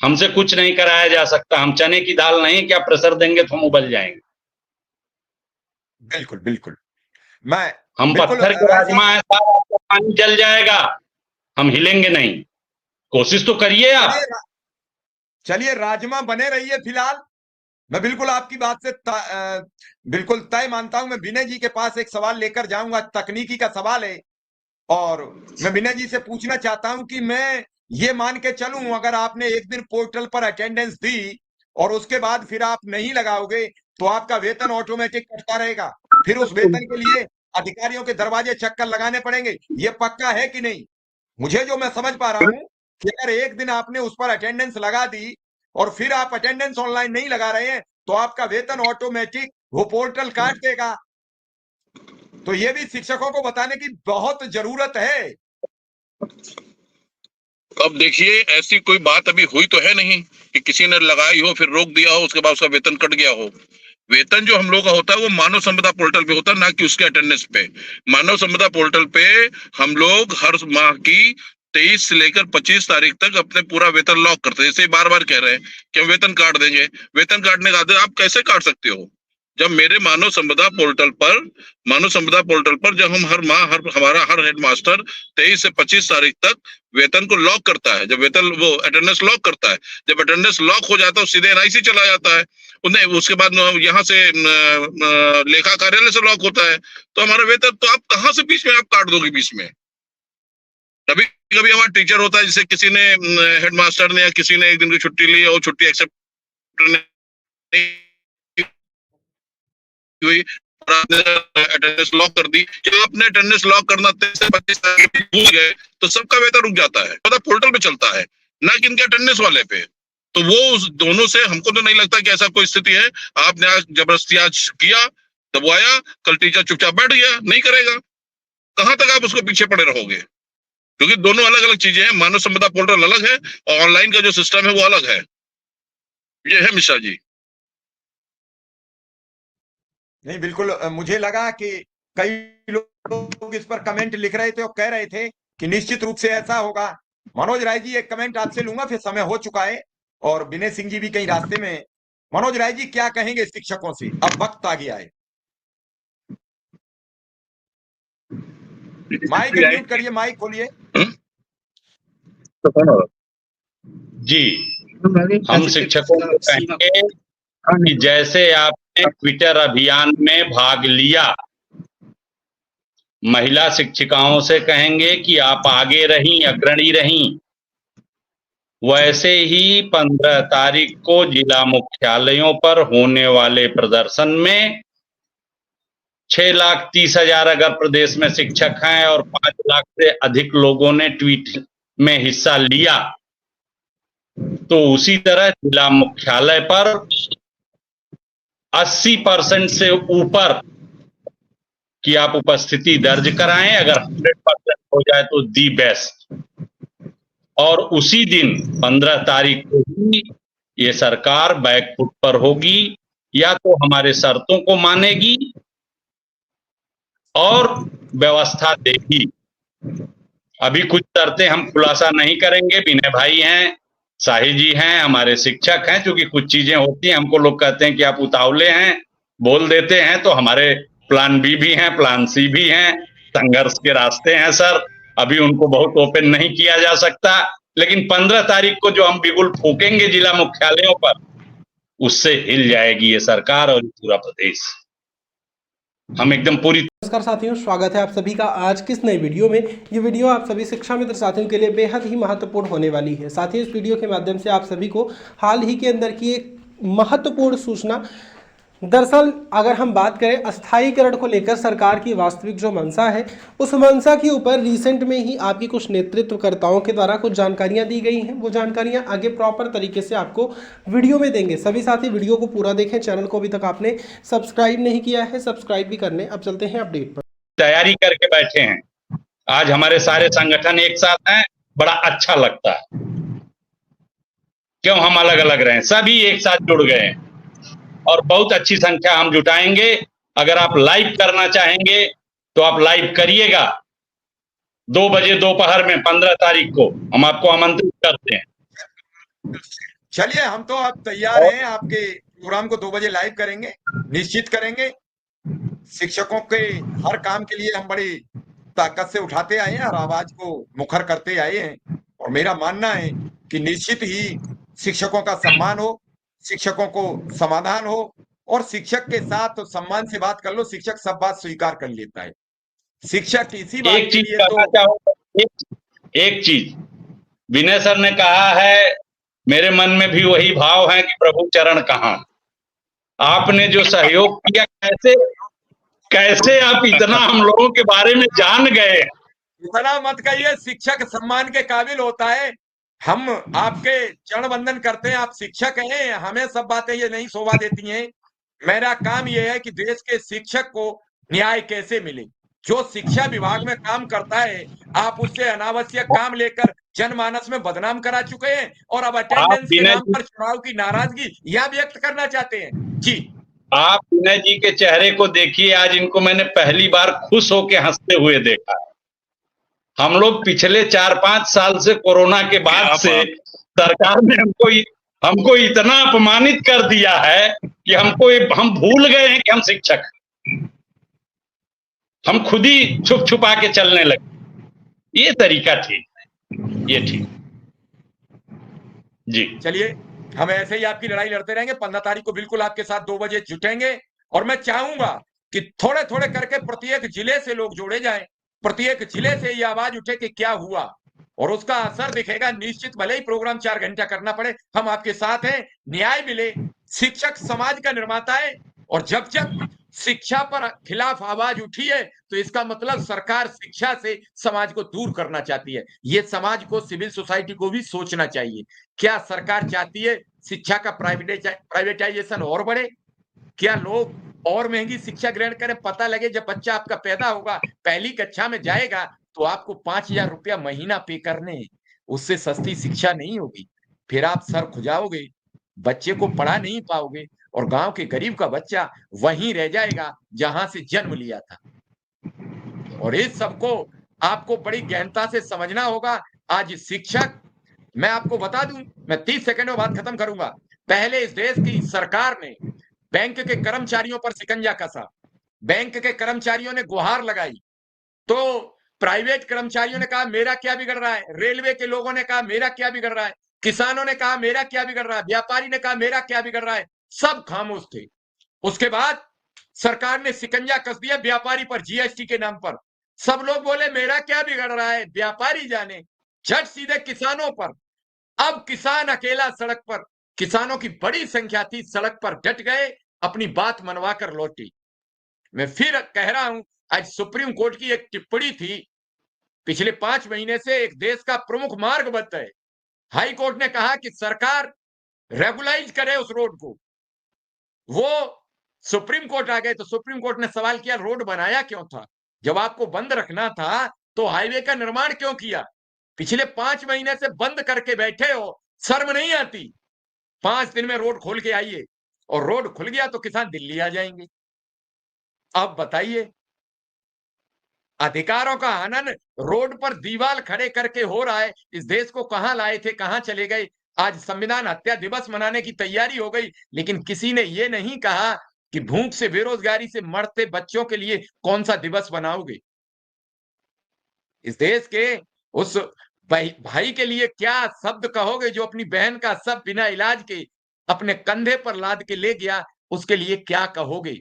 हमसे कुछ नहीं कराया जा सकता। हम चने की दाल नहीं, क्या प्रेशर देंगे तो हम उबल जाएंगे। बिल्कुल बिल्कुल। मैं हम बिल्कुल पत्थर के राय साहब, राजमा है साहब, आपका पानी जल जाएगा, हम हिलेंगे नहीं। कोशिश तो करिए आप। चलिए चलिए राजमा बने रहिए फिलहाल। मैं बिल्कुल आपकी बात से बिल्कुल तय मानता हूं। मैं विनय जी के पास एक सवाल लेकर जाऊंगा, तकनीकी का सवाल है। और मैं विनय जी से पूछना चाहता हूं कि मैं ये मान के चलूं, अगर आपने एक दिन पोर्टल पर अटेंडेंस दी और उसके बाद फिर आप नहीं लगाओगे तो आपका वेतन ऑटोमेटिक कटता रहेगा, फिर उस वेतन के लिए अधिकारियों के दरवाजे चक्कर लगाने पड़ेंगे। ये पक्का है कि नहीं? मुझे जो मैं समझ पा रहा हूं कि अगर एक दिन आपने उस पर अटेंडेंस लगा दी और फिर आप अटेंडेंस ऑनलाइन नहीं लगा रहे हैं तो आपका वेतन ऑटोमेटिक वो पोर्टल काट देगा। तो ये भी शिक्षकों को बताने की बहुत जरूरत है। अब देखिए, ऐसी कोई बात अभी हुई तो है नहीं कि किसी ने लगाई हो फिर रोक दिया हो, उसके बाद उसका वेतन कट गया हो। वेतन जो हम लोग का होता है वो मानव संपदा पोर्टल पे होता है, ना कि उसके अटेंडेंस पे। मानव संपदा पोर्टल पे हम लोग हर माह की 23 से लेकर 25 तारीख तक अपने पूरा वेतन लॉक करते हैं। जैसे बार बार कह रहे हैं कि हम वेतन काट देंगे, वेतन काटने का आदेश आप कैसे काट सकते हो? जब मेरे मानव संपदा पोर्टल पर जब हम हर माह हमारा हर हेडमास्टर 23 से 25 तारीख तक वेतन को लॉक करता है, जब वेतन वो अटेंडेंस लॉक करता है, जब अटेंडेंस लॉक हो जाता है सीधे एनआईसी चला जाता है। उन्हें उसके बाद यहाँ से लेखा कार्यालय से लॉक होता है। तो हमारा वेतन तो आप कहाँ से बीच में आप काट दोगे बीच में? कभी कभी हमारा टीचर होता है, जैसे किसी ने हेडमास्टर ने या किसी ने एक दिन की छुट्टी ली और छुट्टी एक्सेप्ट नहीं हुई, अटेंडेंस लॉक कर दी, जब आपने अटेंडेंस लॉक करना 23 से 25 तारीख भूल गए तो सबका वेतन रुक जाता है। पता पोर्टल पे चलता है, ना कि इनके अटेंडेंस वाले पे। तो वो उस दोनों से हमको तो नहीं लगता कि ऐसा कोई स्थिति है। आपने आज जबरदस्ती आज किया, दबवाया, कल टीचर चुपचाप बैठ गया, नहीं करेगा। कहां तक आप उसको पीछे पड़े रहोगे? क्योंकि दोनों अलग अलग चीजें हैं। मानव संपदा पोर्टल अलग है और ऑनलाइन का जो सिस्टम है वो अलग है। ये है मिश्रा जी। नहीं बिल्कुल, मुझे लगा कि कई लोग इस पर कमेंट लिख रहे थे और कह रहे थे कि निश्चित रूप से ऐसा होगा। मनोज राय जी, एक कमेंट आपसे लूंगा, फिर समय हो चुका है और विनय सिंह जी भी कहीं रास्ते में हैं। मनोज राय जी, क्या कहेंगे शिक्षकों से? अब वक्त आ गया है। माइक म्यूट करिए, माइक खोलिए। जी, हम शिक्षकों को कहेंगे कि जैसे आपने ट्विटर अभियान में भाग लिया, महिला शिक्षिकाओं से कहेंगे कि आप आगे रहीं, अग्रणी रहीं। वैसे ही 15 तारीख को जिला मुख्यालयों पर होने वाले प्रदर्शन में 6,30,000 अगर प्रदेश में शिक्षक हैं और 5 लाख से अधिक लोगों ने ट्वीट में हिस्सा लिया, तो उसी तरह जिला मुख्यालय पर 80% से ऊपर की आप उपस्थिति दर्ज कराएं। अगर 100% हो जाए तो दी बेस्ट। और उसी दिन 15 तारीख को ही ये सरकार बैकफुट पर होगी, या तो हमारे शर्तों को मानेगी और व्यवस्था देगी। अभी कुछ शर्तें हम खुलासा नहीं करेंगे, विनय भाई हैं, शाही जी हैं, हमारे शिक्षक हैं। क्योंकि कुछ चीजें होती हैं, हमको लोग कहते हैं कि आप उतावले हैं, बोल देते हैं, तो हमारे प्लान बी भी हैं, प्लान सी भी हैं, संघर्ष के रास्ते हैं सर। अभी उनको बहुत ओपन नहीं किया जा सकता, लेकिन 15 तारीख को जो हम बिगुल फूकेंगे जिला मुख्यालयों पर, उससे हिल जाएगी ये सरकार और पूरा प्रदेश। हम एकदम पूरी। नमस्कार साथियों, स्वागत है आप सभी का आज की इस नई वीडियो में। ये वीडियो आप सभी शिक्षा मित्र साथियों के लिए बेहद ही महत्वपूर्ण होने वाली है। साथियों, इस वीडियो के माध्यम से आप सभी को हाल ही के अंदर की एक महत्वपूर्ण सूचना, दरअसल अगर हम बात करें अस्थायीकरण को लेकर सरकार की वास्तविक जो मंशा है, उस मंशा के ऊपर रिसेंट में ही आपकी कुछ नेतृत्वकर्ताओं के द्वारा कुछ जानकारियां दी गई हैं। वो जानकारियां आगे प्रॉपर तरीके से आपको वीडियो में देंगे। सभी साथी वीडियो को पूरा देखें। चैनल को अभी तक आपने सब्सक्राइब नहीं किया है, सब्सक्राइब भी करने। अब चलते हैं अपडेट पर। तैयारी करके बैठे हैं, आज हमारे सारे संगठन एक साथ हैं, बड़ा अच्छा लगता है। क्यों हम अलग अलग रहे, सभी एक साथ जुड़ गए हैं और बहुत अच्छी संख्या हम जुटाएंगे। अगर आप लाइव करना चाहेंगे तो आप लाइव करिएगा 2 बजे दोपहर में 15 तारीख को। हम आपको आमंत्रित करते हैं। चलिए, हम तो अब तैयार हैं, आपके प्रोग्राम को 2 बजे लाइव करेंगे, निश्चित करेंगे। शिक्षकों के हर काम के लिए हम बड़ी ताकत से उठाते आए हैं और आवाज को मुखर करते आए हैं, और मेरा मानना है कि निश्चित ही शिक्षकों का सम्मान हो, शिक्षकों को समाधान हो, और शिक्षक के साथ तो सम्मान से बात कर लो, शिक्षक सब बात स्वीकार कर लेता है। शिक्षक इसी बात एक के चीज लिए कहना तो चाहूंगा, एक चीज विनय सर ने कहा है, मेरे मन में भी वही भाव है कि प्रभु चरण कहाँ। आपने जो सहयोग किया, कैसे कैसे आप इतना हम लोगों के बारे में जान गए। इतना मत कहिए, शिक्षक सम्मान के काबिल होता है। हम आपके चरण वंदन करते हैं, आप शिक्षक हैं, हमें सब बातें ये नहीं शोभा देती हैं। मेरा काम ये है कि देश के शिक्षक को न्याय कैसे मिले। जो शिक्षा विभाग में काम करता है, आप उससे अनावश्यक काम लेकर जनमानस में बदनाम करा चुके हैं, और अब आप अटेंडेंस के विनय नाम जी पर चुनाव की नाराजगी यह व्यक्त करना चाहते हैं। जी, आप विनय जी के चेहरे को देखिए, आज इनको मैंने पहली बार खुश होके हंसते हुए देखा। हम लोग पिछले 4-5 साल से, कोरोना के बाद से, सरकार ने हमको इतना अपमानित कर दिया है कि हम भूल गए हैं कि हम शिक्षक हैं। हम खुद ही छुप छुपा के चलने लगे। ये तरीका ठीक है, ये ठीक। जी, चलिए, हम ऐसे ही आपकी लड़ाई लड़ते रहेंगे। 15 तारीख को बिल्कुल आपके साथ 2 बजे जुटेंगे, और मैं चाहूंगा कि थोड़े थोड़े करके प्रत्येक जिले से लोग जोड़े जाएं, प्रत्येक जिले से ये आवाज उठे कि क्या हुआ, और उसका असर दिखेगा निश्चित। भले ही प्रोग्राम 4 घंटा करना पड़े, हम आपके साथ हैं। न्याय मिले। शिक्षक समाज का निर्माता है, और जब जब शिक्षा पर खिलाफ आवाज उठी है, तो इसका मतलब सरकार शिक्षा से समाज को दूर करना चाहती है। ये समाज को, सिविल सोसाइटी को भी सोचना चाहिए। क्या सरकार चाहती है शिक्षा का प्राइवेटाइजेशन और बढ़े? क्या लोग और महंगी शिक्षा ग्रहण करें? पता लगे जब बच्चा आपका पैदा होगा, पहली कक्षा में जाएगा, तो आपको 5,000 रुपया महीना पे करने हैं। उससे सस्ती शिक्षा नहीं होगी। फिर आप सर खुजाओगे, बच्चे को पढ़ा नहीं पाओगे, और गांव के गरीब का बच्चा वहीं रह जाएगा जहां से जन्म लिया था। और इस सबको आपको बड़ी गहनता से समझना होगा। आज शिक्षक, मैं आपको बता दूं, मैं 30 सेकंड में बात खत्म करूंगा। पहले इस देश की सरकार ने बैंक के कर्मचारियों पर शिकंजा कसा, बैंक के कर्मचारियों ने गुहार लगाई, तो प्राइवेट कर्मचारियों ने कहा मेरा क्या बिगड़ रहा है, रेलवे के लोगों ने कहा मेरा क्या बिगड़ रहा है, किसानों ने कहा मेरा क्या बिगड़ रहा है, व्यापारी ने कहा मेरा क्या बिगड़ रहा है, सब खामोश थे। उसके बाद सरकार ने शिकंजा कस दिया व्यापारी पर, जीएसटी के नाम पर। सब लोग बोले मेरा क्या बिगड़ रहा है, व्यापारी जाने। झट सीधे किसानों पर। अब किसान अकेला सड़क पर, किसानों की बड़ी संख्या थी, सड़क पर डट गए, अपनी बात मनवा कर लौटे। मैं फिर कह रहा हूं, आज सुप्रीम कोर्ट की एक टिप्पणी थी, पिछले 5 महीने से एक देश का प्रमुख मार्ग बंद है। हाई कोर्ट ने कहा कि सरकार रेगुलाइज करे उस रोड को। वो सुप्रीम कोर्ट आ गए, तो सुप्रीम कोर्ट ने सवाल किया रोड बनाया क्यों था? जब आपको बंद रखना था, तो हाईवे का निर्माण क्यों किया? पिछले 5 महीने से बंद करके बैठे हो, शर्म नहीं आती? 5 दिन में रोड खोल के आइए, और रोड खुल गया तो किसान दिल्ली आ जाएंगे। अब बताइए, अधिकारों का हनन रोड पर दीवार खड़े करके हो रहा है। इस देश को कहां लाए थे, कहां चले गए? आज संविधान हत्या दिवस मनाने की तैयारी हो गई, लेकिन किसी ने यह नहीं कहा कि भूख से, बेरोजगारी से मरते बच्चों के लिए कौन सा दिवस बनाओगे? इस देश के उस भाई के लिए क्या शब्द कहोगे जो अपनी बहन का सब बिना इलाज के अपने कंधे पर लाद के ले गया? उसके लिए क्या कहोगे?